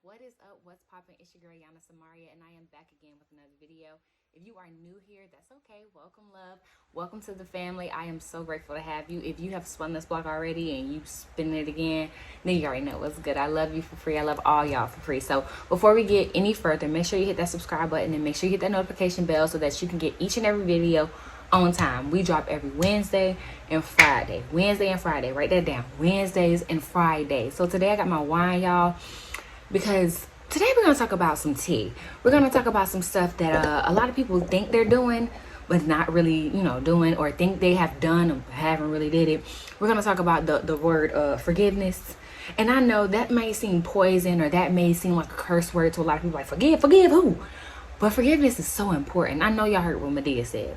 What is up? What's poppin'? It's your girl Yana Samaria, and I am back again with another video. If you are new here, that's okay. Welcome, love. Welcome to the family. I am so grateful to have you. If you have spun this block already and you spin it again, then you already know what's good. I love you for free. I love all y'all for free. So before we get any further, make sure you hit that subscribe button and make sure you hit that notification bell so that you can get each and every video on time. We drop every Wednesday and Friday. Wednesday and Friday. Write that down. Wednesdays and Fridays. So today I got my wine, y'all, because today we're going to talk about some tea. We're going to talk about some stuff that a lot of people think they're doing, but not really, doing, or think they have done or haven't really did it. We're going to talk about the word forgiveness. And I know that may seem poison, or that may seem like a curse word to a lot of people, like forgive who? But forgiveness is so important. I know y'all heard what Medea said.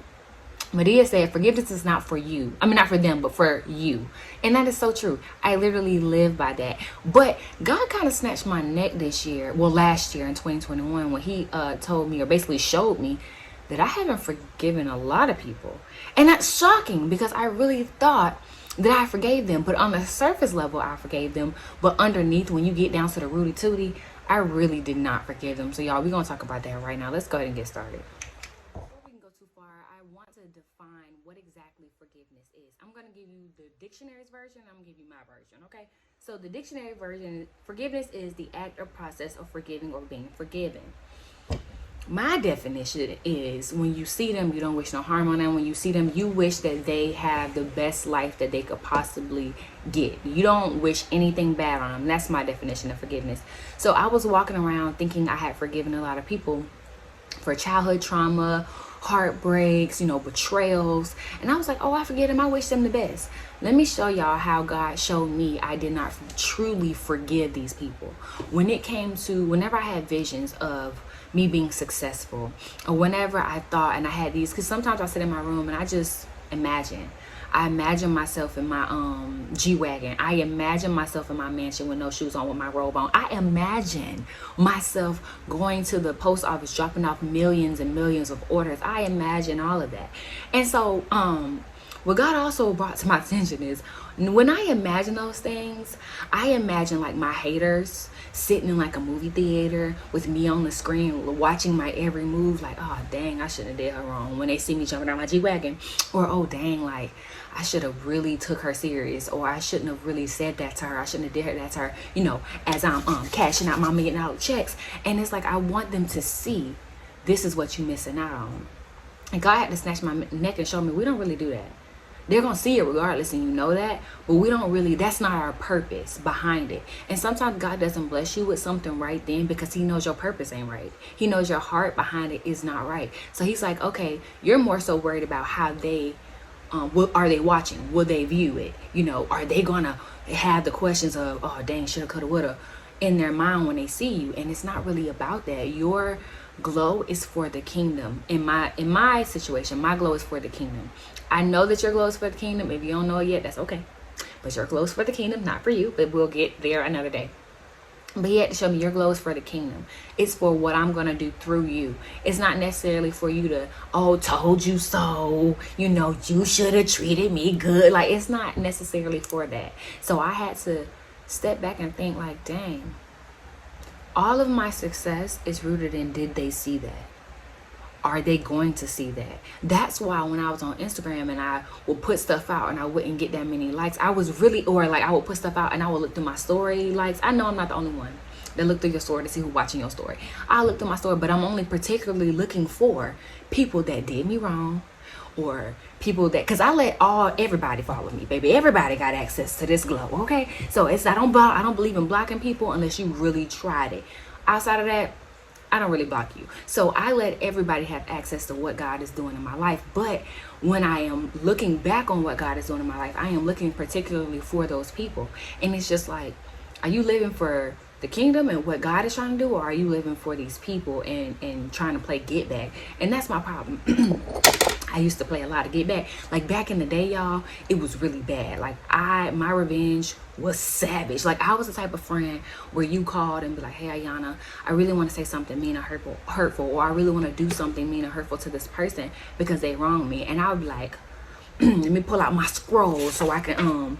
Medea said, forgiveness is not for you. I mean, not for them, but for you. And that is so true. I literally live by that. But God kind of snatched my neck this year. Well, last year in 2021, when he told me, or basically showed me, that I haven't forgiven a lot of people. And that's shocking, because I really thought that I forgave them. But on the surface level, I forgave them. But underneath, when you get down to the rooty tooty, I really did not forgive them. So y'all, we're going to talk about that right now. Let's go ahead and get started. Define what exactly forgiveness is. I'm going to give you the dictionary's version. I'm going to give you my version, okay? So the dictionary version, forgiveness is the act or process of forgiving or being forgiven. My definition is, when you see them, you don't wish no harm on them. When you see them, you wish that they have the best life that they could possibly get. You don't wish anything bad on them. That's my definition of forgiveness. So I was walking around thinking I had forgiven a lot of people for childhood trauma, heartbreaks, betrayals. And I was like, oh, I forget them. I wish them the best. Let me show y'all how God showed me I did not truly forgive these people. Whenever I had visions of me being successful, or whenever I thought, and I had these, because sometimes I sit in my room and I just imagine. I imagine myself in my G-Wagon. I imagine myself in my mansion with no shoes on, with my robe on. I imagine myself going to the post office, dropping off millions and millions of orders. I imagine all of that. And so what God also brought to my attention is, when I imagine those things, I imagine like my haters sitting in like a movie theater with me on the screen watching my every move, like, oh dang, I shouldn't have did her wrong, when they see me jumping out my G-Wagon. Or, oh dang, like I should have really took her serious, or I shouldn't have really said that to her, I shouldn't have did that to her, as I'm cashing out my $1 million checks. And it's like, I want them to see, this is what you're missing out on. And God had to snatch my neck and show me, we don't really do that. They're going to see it regardless, and you know that, but we don't really, that's not our purpose behind it. And sometimes God doesn't bless you with something right then because he knows your purpose ain't right. He knows your heart behind it is not right. So he's like, okay, you're more so worried about how they, are they watching? Will they view it? Are they going to have the questions of, oh dang, shoulda, coulda, woulda, in their mind when they see you? And it's not really about that. Your glow is for the kingdom. In my situation, my glow is for the kingdom. I know that your glow is for the kingdom. If you don't know it yet, that's okay. But your glow is for the kingdom, not for you. But we'll get there another day. But he had to show me your glow is for the kingdom. It's for what I'm going to do through you. It's not necessarily for you to, oh, told you so. You should have treated me good. Like, it's not necessarily for that. So I had to step back and think like, dang, all of my success is rooted in, did they see that? Are they going to see that? That's why when I was on Instagram and I would put stuff out and I wouldn't get that many likes, I was really, or like I would put stuff out and I would look through my story likes. I know I'm not the only one that look through your story to see who's watching your story. I look through my story, but I'm only particularly looking for people that did me wrong, or people that, because I let everybody follow me, baby. Everybody got access to this glow, okay? So I don't believe in blocking people unless you really tried it. Outside of that, I don't really block you. So I let everybody have access to what God is doing in my life. But when I am looking back on what God is doing in my life, I am looking particularly for those people. And it's just like, are you living for the kingdom and what God is trying to do, or are you living for these people and trying to play get back? And that's my problem. I used to play a lot of get back. Like back in the day, y'all, it was really bad. Like my revenge was savage. Like I was the type of friend where you called and be like, hey Ayana, I really want to say something mean or hurtful, or I really want to do something mean or hurtful to this person because they wronged me. And I would be like, let me pull out my scroll so I can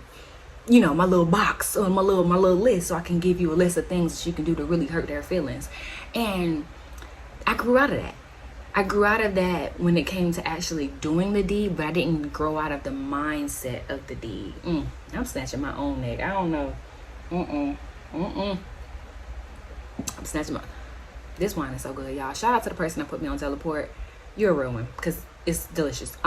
you know, my little box or my little list, so I can give you a list of things that you can do to really hurt their feelings. And I grew out of that. I grew out of that when it came to actually doing the deed, but I didn't grow out of the mindset of the deed. I'm snatching my own neck. I don't know. I'm snatching my... This wine is so good, y'all. Shout out to the person that put me on teleport. You're a real one, because it's delicious.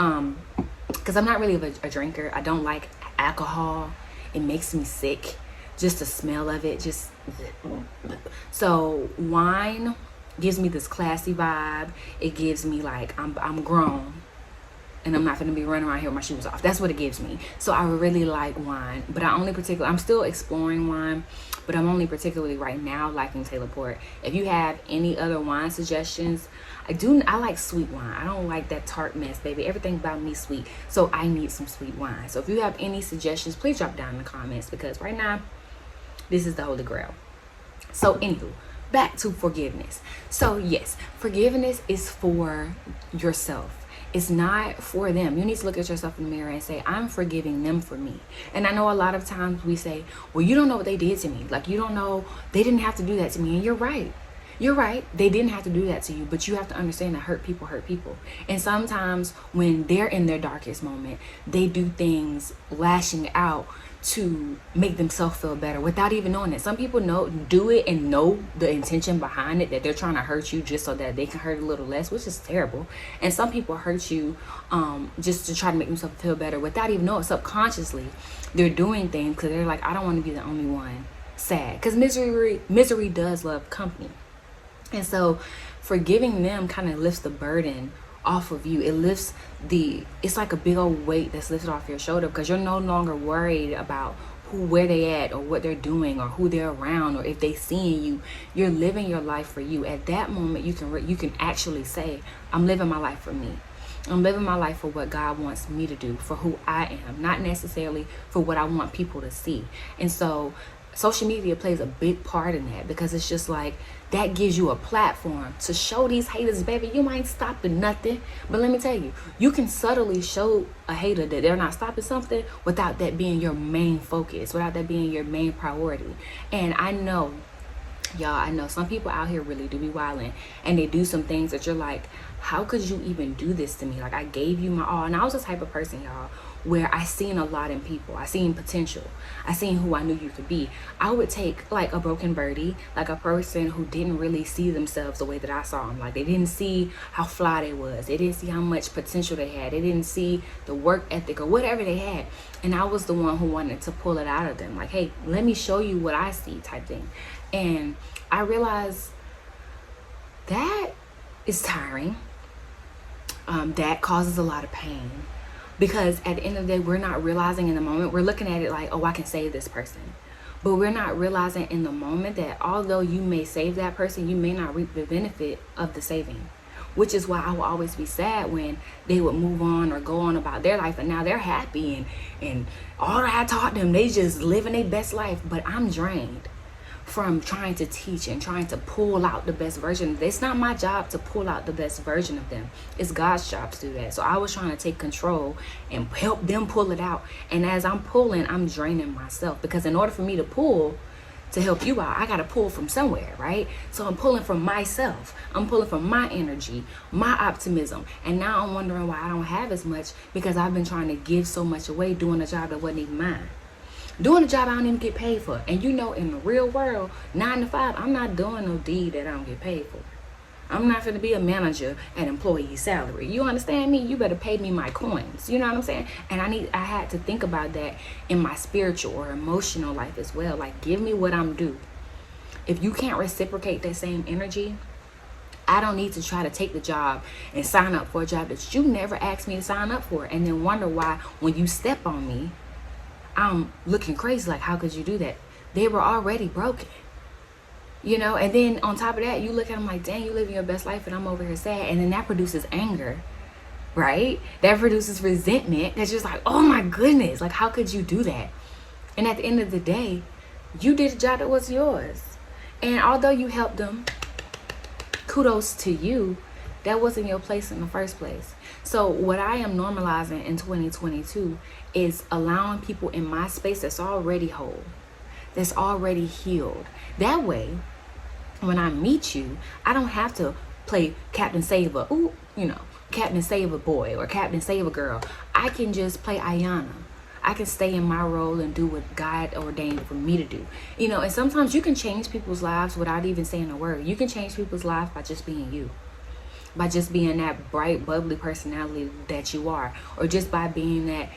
Because I'm not really a drinker. I don't like alcohol. It makes me sick. Just the smell of it. So wine gives me this classy vibe. It gives me like I'm grown, and I'm not gonna be running around here with my shoes off. That's what it gives me. So I really like wine, but I'm still exploring wine, but I'm only particularly right now liking Taylor Port. If you have any other wine suggestions, I like sweet wine. I don't like that tart mess, baby. Everything about me sweet, so I need some sweet wine. So if you have any suggestions, please drop down in the comments, because right now this is the holy grail. So anywho, back to forgiveness. So yes, forgiveness is for yourself. It's not for them. You need to look at yourself in the mirror and say, I'm forgiving them for me. And I know a lot of times we say, well, you don't know what they did to me. Like, you don't know, they didn't have to do that to me. And you're right. You're right. They didn't have to do that to you, but you have to understand that hurt people hurt people. And sometimes when they're in their darkest moment, they do things lashing out to make themselves feel better without even knowing it. Some people do it and know the intention behind it, that they're trying to hurt you just so that they can hurt a little less, which is terrible. And some people hurt you just to try to make themselves feel better without even knowing. Subconsciously they're doing things because they're like, I don't want to be the only one sad, because misery does love company. And so forgiving them kind of lifts the burden off of you. It's like a big old weight that's lifted off your shoulder, because you're no longer worried about where they at or what they're doing or who they're around or if they seeing you. You're living your life for you. At that moment, you can actually say, I'm living my life for me. I'm living my life for what God wants me to do, for who I am, not necessarily for what I want people to see. And so social media plays a big part in that, because it's just like, that gives you a platform to show these haters, baby, you might stop at nothing. But let me tell you, you can subtly show a hater that they're not stopping something without that being your main focus, without that being your main priority. And I know, y'all, I know some people out here really do be wilding, and they do some things that you're like, how could you even do this to me? Like, I gave you my all. And I was the type of person, y'all, where I seen a lot in people. I seen potential. I seen who I knew you could be. I would take like a broken birdie, like a person who didn't really see themselves the way that I saw them. Like, they didn't see how fly they was. They didn't see how much potential they had. They didn't see the work ethic or whatever they had. And I was the one who wanted to pull it out of them. Like, hey, let me show you what I see, type thing. And I realized that is tiring. That causes a lot of pain. Because at the end of the day, we're not realizing in the moment, we're looking at it like, oh, I can save this person. But we're not realizing in the moment that although you may save that person, you may not reap the benefit of the saving. Which is why I will always be sad when they would move on or go on about their life, and now they're happy and all that I taught them, they just living their best life. But I'm drained from trying to teach and trying to pull out the best version. It's not my job to pull out the best version of them. It's God's job to do that. So I was trying to take control and help them pull it out. And as I'm pulling, I'm draining myself, because in order for me to pull to help you out, I got to pull from somewhere, right? So I'm pulling from myself. I'm pulling from my energy, my optimism. And now I'm wondering why I don't have as much, because I've been trying to give so much away doing a job that wasn't even mine. Doing a job I don't even get paid for. And you know, in the real world, 9 to 5, I'm not doing no deed that I don't get paid for. I'm not going to be a manager at employee salary. You understand me? You better pay me my coins. You know what I'm saying? And I had to think about that in my spiritual or emotional life as well. Like, give me what I'm due. If you can't reciprocate that same energy, I don't need to try to take the job and sign up for a job that you never asked me to sign up for, and then wonder why when you step on me, I'm looking crazy. Like, how could you do that? They were already broken, you know? And then on top of that, you look at them like, dang, you living your best life and I'm over here sad. And then that produces anger, right? That produces resentment. That's just like, oh my goodness, like, how could you do that? And at the end of the day, you did a job that was yours. And although you helped them, kudos to you, that wasn't your place in the first place. So what I am normalizing in 2022 is allowing people in my space that's already whole, that's already healed. That way, when I meet you, I don't have to play Captain Save a, Captain Save a boy or Captain Save a girl. I can just play Ayana. I can stay in my role and do what God ordained for me to do. And sometimes you can change people's lives without even saying a word. You can change people's lives by just being you. By just being that bright, bubbly personality that you are. Or just by being that,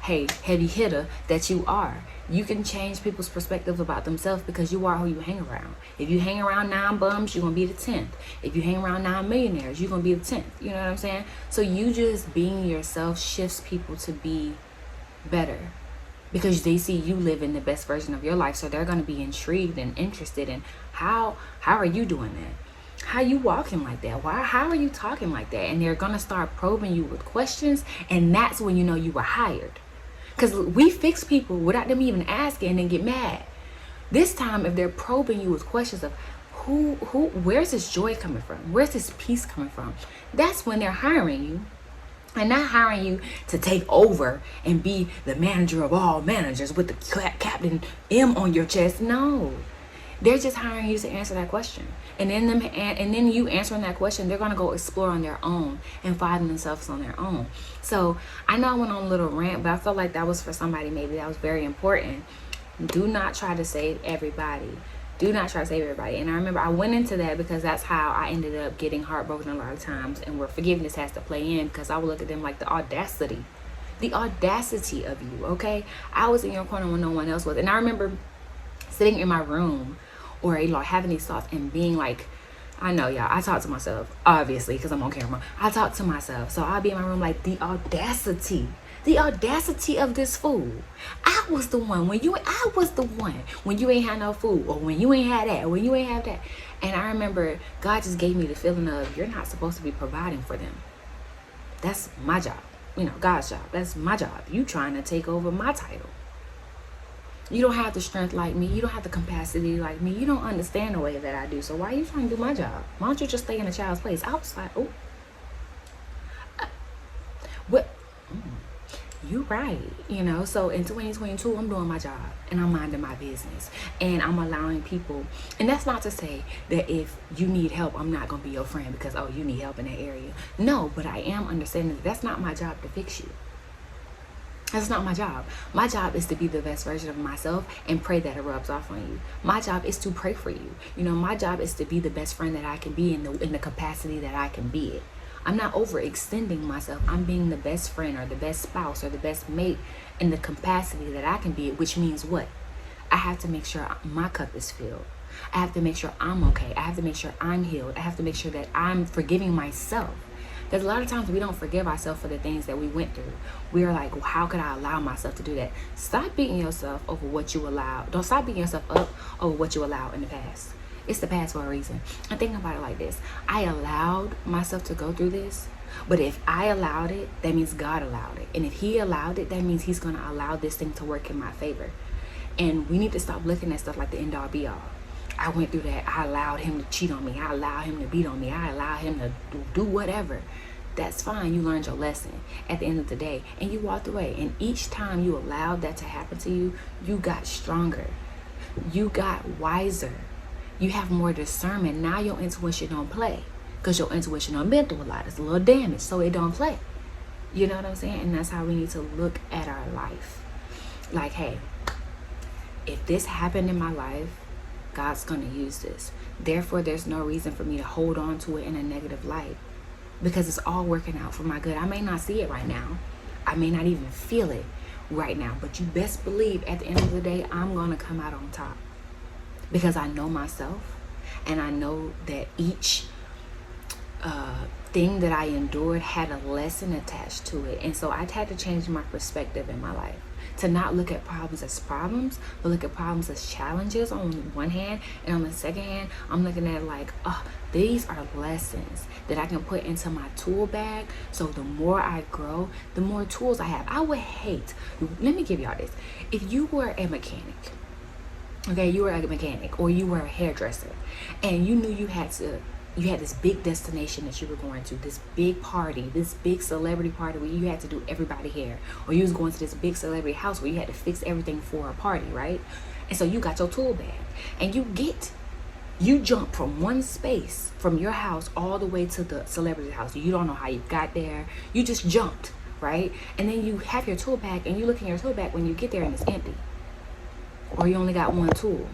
heavy hitter that you are. You can change people's perspectives about themselves because you are who you hang around. If you hang around 9 bums, you're going to be the 10th. If you hang around 9 millionaires, you're going to be the 10th. You know what I'm saying? So you just being yourself shifts people to be better because they see you living the best version of your life. So they're going to be intrigued and interested in how are you doing that? How you walking like that? How are you talking like that? And they're going to start probing you with questions. And that's when you know you were hired. Because we fix people without them even asking and then get mad. This time, if they're probing you with questions of where's this joy coming from? Where's this peace coming from? That's when they're hiring you. And not hiring you to take over and be the manager of all managers with the Captain M on your chest. No. They're just hiring you to answer that question. And then you answering that question, they're going to go explore on their own and find themselves on their own. So I know I went on a little rant, but I felt like that was for somebody maybe that was very important. Do not try to save everybody. Do not try to save everybody. And I remember I went into that because that's how I ended up getting heartbroken a lot of times, and where forgiveness has to play in, because I would look at them like the audacity of you, okay? I was in your corner when no one else was. And I remember sitting in my room or having these thoughts and being like, I know, y'all, I talk to myself, obviously, because I'm on camera. I talk to myself. So I'll be in my room like, the audacity of this food. I was the one when you ain't had no food, or when you ain't had that, or when you ain't have that. And I remember God just gave me the feeling of, you're not supposed to be providing for them. That's my job. God's job. That's my job. You trying to take over my title. You don't have the strength like me. You don't have the capacity like me. You don't understand the way that I do. So why are you trying to do my job? Why don't you just stay in a child's place? I was like, what? You're right. So in 2022, I'm doing my job and I'm minding my business and I'm allowing people. And that's not to say that if you need help, I'm not going to be your friend because, you need help in that area. No, but I am understanding that that's not my job to fix you. That's not my job. My job is to be the best version of myself and pray that it rubs off on you. My job is to pray for you. My job is to be the best friend that I can be in the capacity that I can be it. I'm not overextending myself. I'm being the best friend or the best spouse or the best mate in the capacity that I can be it, which means what? I have to make sure my cup is filled. I have to make sure I'm okay. I have to make sure I'm healed. I have to make sure that I'm forgiving myself. Because a lot of times we don't forgive ourselves for the things that we went through. We are like, well, how could I allow myself to do that? Stop beating yourself over what you allowed. Don't stop beating yourself up over what you allowed in the past. It's the past for a reason. And think about it like this. I allowed myself to go through this. But if I allowed it, that means God allowed it. And if he allowed it, that means he's going to allow this thing to work in my favor. And we need to stop looking at stuff like the end all be all. I went through that. I allowed him to cheat on me. I allowed him to beat on me. I allowed him to do whatever. That's fine. You learned your lesson at the end of the day. And you walked away. And each time you allowed that to happen to you, you got stronger. You got wiser. You have more discernment. Now your intuition don't play. Because your intuition done been through a lot. It's a little damage. So it don't play. You know what I'm saying? And that's how we need to look at our life. Like, hey, if this happened in my life, God's going to use this. Therefore, there's no reason for me to hold on to it in a negative light. Because it's all working out for my good. I may not see it right now. I may not even feel it right now. But you best believe at the end of the day, I'm going to come out on top. Because I know myself. And I know that each thing that I endured had a lesson attached to it. And so I had to change my perspective in my life. To not look at problems as problems, but look at problems as challenges on one hand. And on the second hand, I'm looking at it like, these are lessons that I can put into my tool bag. So the more I grow, the more tools I have. I would hate, let me give y'all this. If you were a mechanic, okay, you were a mechanic or you were a hairdresser and you knew you had to you had this big destination that you were going to, this big party, this big celebrity party where you had to do everybody's hair, or you was going to this big celebrity house where you had to fix everything for a party, right? And so you got your tool bag, and you jump from one space from your house all the way to the celebrity house. You don't know how you got there. You just jumped, right? And then you have your tool bag, and you look in your tool bag when you get there and it's empty, or you only got one tool.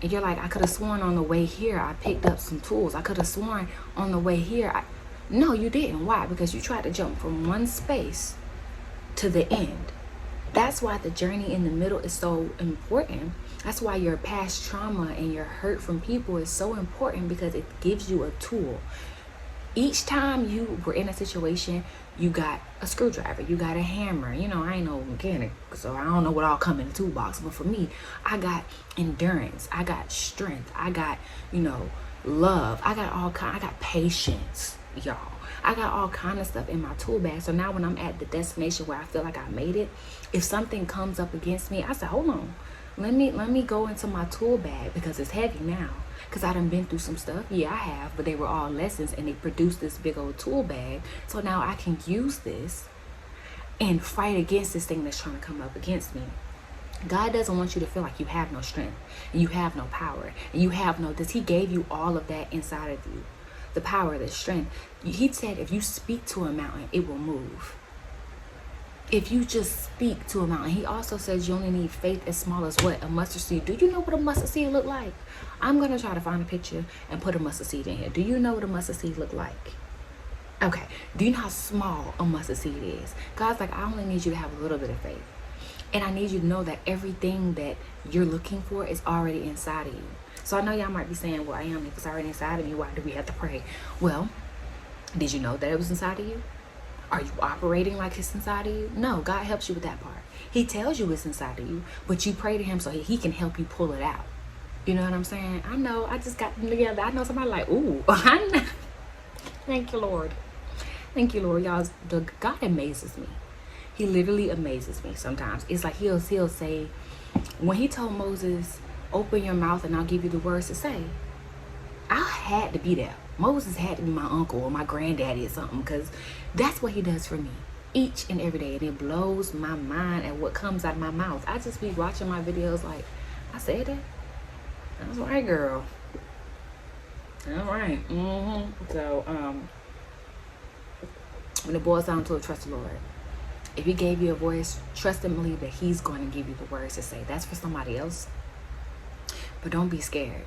And you're like, I could have sworn on the way here I picked up some tools. I could have sworn on the way here. No, you didn't. Why? Because you tried to jump from one space to the end. That's why the journey in the middle is so important. That's why your past trauma and your hurt from people is so important, because it gives you a tool. Each time you were in a situation, you got a screwdriver, you got a hammer. You know, I ain't no mechanic, so I don't know what all come in the toolbox. But for me, I got endurance, I got strength, I got, love. I got patience, y'all. I got all kind of stuff in my tool bag. So now when I'm at the destination where I feel like I made it, if something comes up against me, I say, hold on. Let me go into my tool bag, because it's heavy now. Because I done been through some stuff. Yeah, I have, but they were all lessons, and they produced this big old tool bag. So now I can use this and fight against this thing that's trying to come up against me. God doesn't want you to feel like you have no strength, and you have no power, and you have no this. He gave you all of that inside of you. The power, the strength. He said if you speak to a mountain, it will move. If you just speak to a mountain. He also says you only need faith as small as what? A mustard seed. Do you know what a mustard seed look like? I'm going to try to find a picture and put a mustard seed in here. Do you know what a mustard seed look like? Okay. Do you know how small a mustard seed is? God's like, I only need you to have a little bit of faith. And I need you to know that everything that you're looking for is already inside of you. So I know y'all might be saying, well, if it's already inside of you, why do we have to pray? Well, did you know that it was inside of you? Are you operating like it's inside of you? No, God helps you with that part. He tells you it's inside of you, but you pray to him so he can help you pull it out. You know what I'm saying? I know, I just got them together. I know somebody like, ooh, I know. Thank you, Lord. Thank you, Lord. Y'all, God amazes me. He literally amazes me sometimes. It's like he'll say, when he told Moses, open your mouth and I'll give you the words to say, I had to be there. Moses had to be my uncle or my granddaddy or something, because that's what he does for me each and every day. And it blows my mind at what comes out of my mouth. I just be watching my videos like, I said that? That's right, girl. All right. So, when it boils down to it, trust the Lord. If he gave you a voice, trust and believe that he's going to give you the words to say. That's for somebody else. But don't be scared.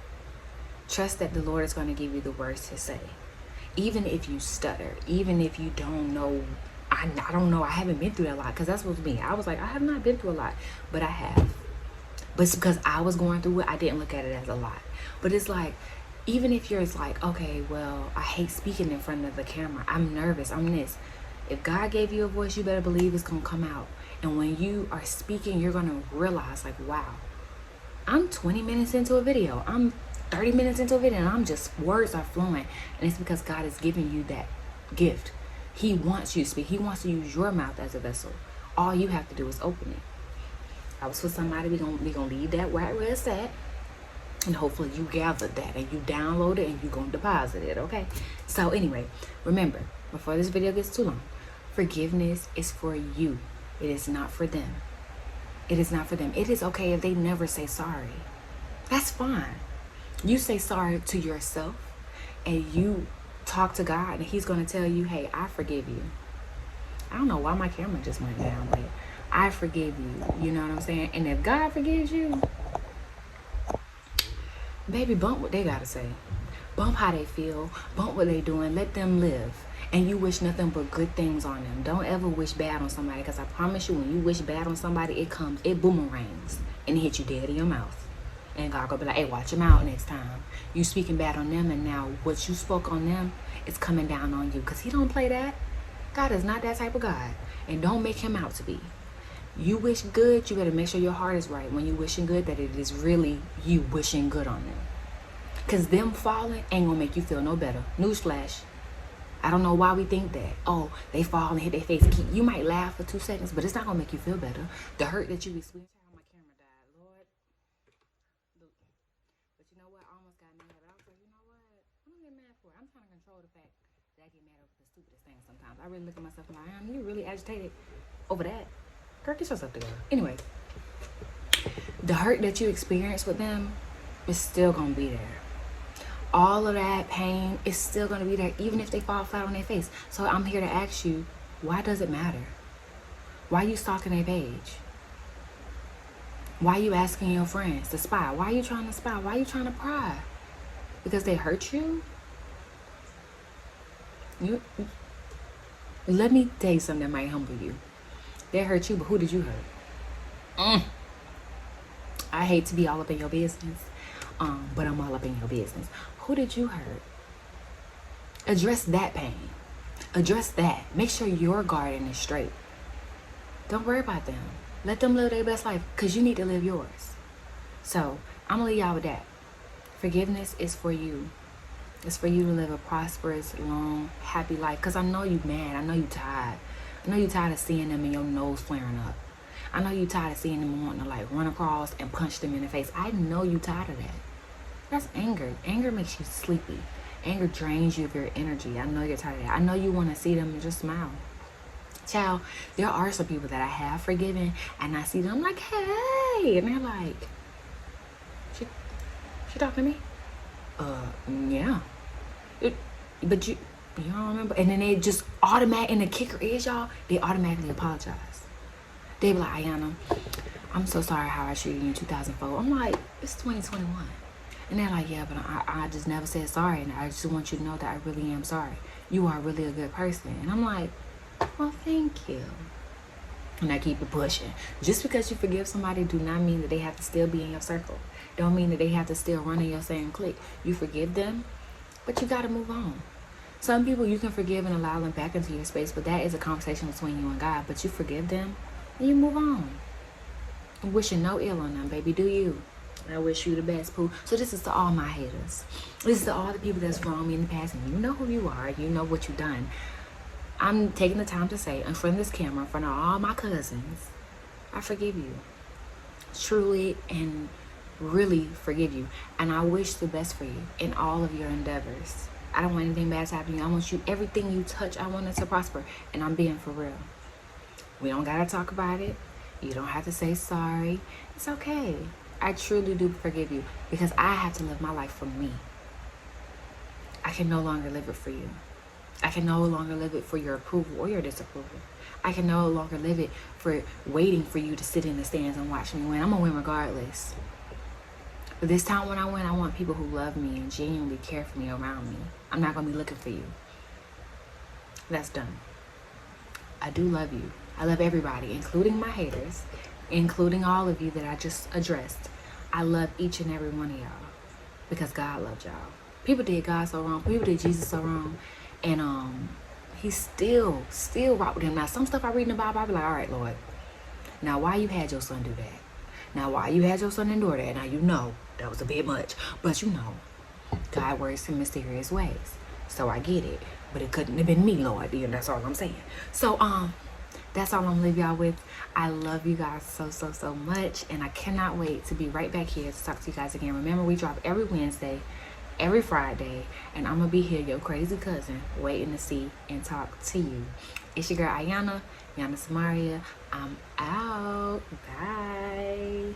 Trust that the Lord is going to give you the words to say. Even if you stutter, even if you don't know, I don't know, I haven't been through that a lot, because that's what me. I was like, I have not been through a lot, but I have. But it's because I was going through it, I didn't look at it as a lot. But it's like, even if you're like, okay, well, I hate speaking in front of the camera. I'm nervous, I'm this. If God gave you a voice, you better believe it's going to come out. And when you are speaking, you're going to realize like, wow, I'm 20 minutes into a video. I'm 30 minutes into a video, and words are flowing. And it's because God is giving you that gift. He wants you to speak. He wants to use your mouth as a vessel. All you have to do is open it. I was for somebody, we're gonna leave that right where it's at. And hopefully you gathered that and you download it and you're gonna deposit it, okay? So anyway, remember, before this video gets too long, forgiveness is for you. It is not for them. It is not for them. It is okay if they never say sorry. That's fine. You say sorry to yourself and you talk to God, and he's going to tell you, hey, I forgive you. I don't know why my camera just went down, but I forgive you. You know what I'm saying? And if God forgives you, baby, bump what they got to say. Bump how they feel. Bump what they doing. Let them live. And you wish nothing but good things on them. Don't ever wish bad on somebody, because I promise you, when you wish bad on somebody, it boomerangs and it hits you dead in your mouth. And God gonna be like, hey, watch them out next time. You speaking bad on them, and now what you spoke on them is coming down on you, because he don't play that. God is not that type of God, and don't make him out to be. You wish good, you better make sure your heart is right when you wishing good, that it is really you wishing good on them. Because them falling ain't gonna make you feel no better. Newsflash. I don't know why we think that. Oh, they fall and hit their face. You might laugh for 2 seconds, but it's not gonna make you feel better. The hurt that you experience. My camera died, Lord. But you know what? I almost got mad. I was like, you know what? I don't get mad for it. I'm trying to control the fact that I get mad over the stupidest things sometimes. I really look at myself and I'm like, you really agitated over that? Girl, get yourself together. Anyway, the hurt that you experience with them is still going to be there. All of that pain is still going to be there, even if they fall flat on their face. So I'm here to ask you, why does it matter? Why are you stalking their page? Why are you asking your friends to spy? Why are you trying to spy? Why are you trying to pry? Because they hurt you? Let me tell you something that might humble you. They hurt you, but who did you hurt? I hate to be all up in your business, but I'm all up in your business. Who did you hurt? Address that pain. Address that. Make sure your garden is straight. Don't worry about them. Let them live their best life, because you need to live yours. So I'm going to leave y'all with that. Forgiveness is for you. It's for you to live a prosperous, long, happy life. Because I know you mad. I know you tired. I know you tired of seeing them and your nose flaring up. I know you tired of seeing them wanting to like run across and punch them in the face. I know you tired of that. That's anger. Anger makes you sleepy. Anger drains you of your energy. I know you're tired of that. I know you want to see them and just smile. Child, there are some people that I have forgiven, and I see them, I'm like, hey, and they're like, she talking to me? Yeah. But you don't remember? And then they just automatically, and the kicker is, y'all, they automatically apologize. They be like, Ayana, I'm so sorry how I treated you in 2004. I'm like, it's 2021. And they're like, yeah, but I just never said sorry, and I just want you to know that I really am sorry. You are really a good person. And I'm like, well, thank you. And I keep it pushing. Just because you forgive somebody do not mean that they have to still be in your circle. Don't mean that they have to still run in your same clique. You forgive them, but you got to move on. Some people you can forgive and allow them back into your space, but that is a conversation between you and God. But you forgive them and you move on. I'm wishing no ill on them, baby. Do you? I wish you the best, Pooh. So this is to all my haters. This is to all the people that's wronged me in the past, and you know who you are. You know what you've done. I'm taking the time to say in front of this camera, in front of all my cousins, I forgive you. Truly and really forgive you. And I wish the best for you in all of your endeavors. I don't want anything bad to happen to you. I want you, everything you touch, I want it to prosper. And I'm being for real. We don't gotta talk about it. You don't have to say sorry. It's okay. I truly do forgive you, because I have to live my life for me. I can no longer live it for you. I can no longer live it for your approval or your disapproval. I can no longer live it for waiting for you to sit in the stands and watch me win. I'm gonna win regardless. But this time when I win, I want people who love me and genuinely care for me around me. I'm not gonna be looking for you. That's done. I do love you. I love everybody, including my haters, including all of you that I just addressed. I love each and every one of y'all, because God loved y'all. People did God so wrong. People did Jesus so wrong. And he still rock with him. Now, some stuff I read in the Bible, I be like, all right, Lord, now why you had your son do that? Now, why you had your son endure that? Now, you know that was a bit much. But you know, God works in mysterious ways. So I get it. But it couldn't have been me, Lord. And that's all I'm saying. So, that's all I'm gonna leave y'all with. I love you guys so much. And I cannot wait to be right back here to talk to you guys again. Remember, we drop every Wednesday, every Friday, and I'm gonna be here, your crazy cousin, waiting to see and talk to you. It's your girl Ayana Samaria. I'm out. Bye.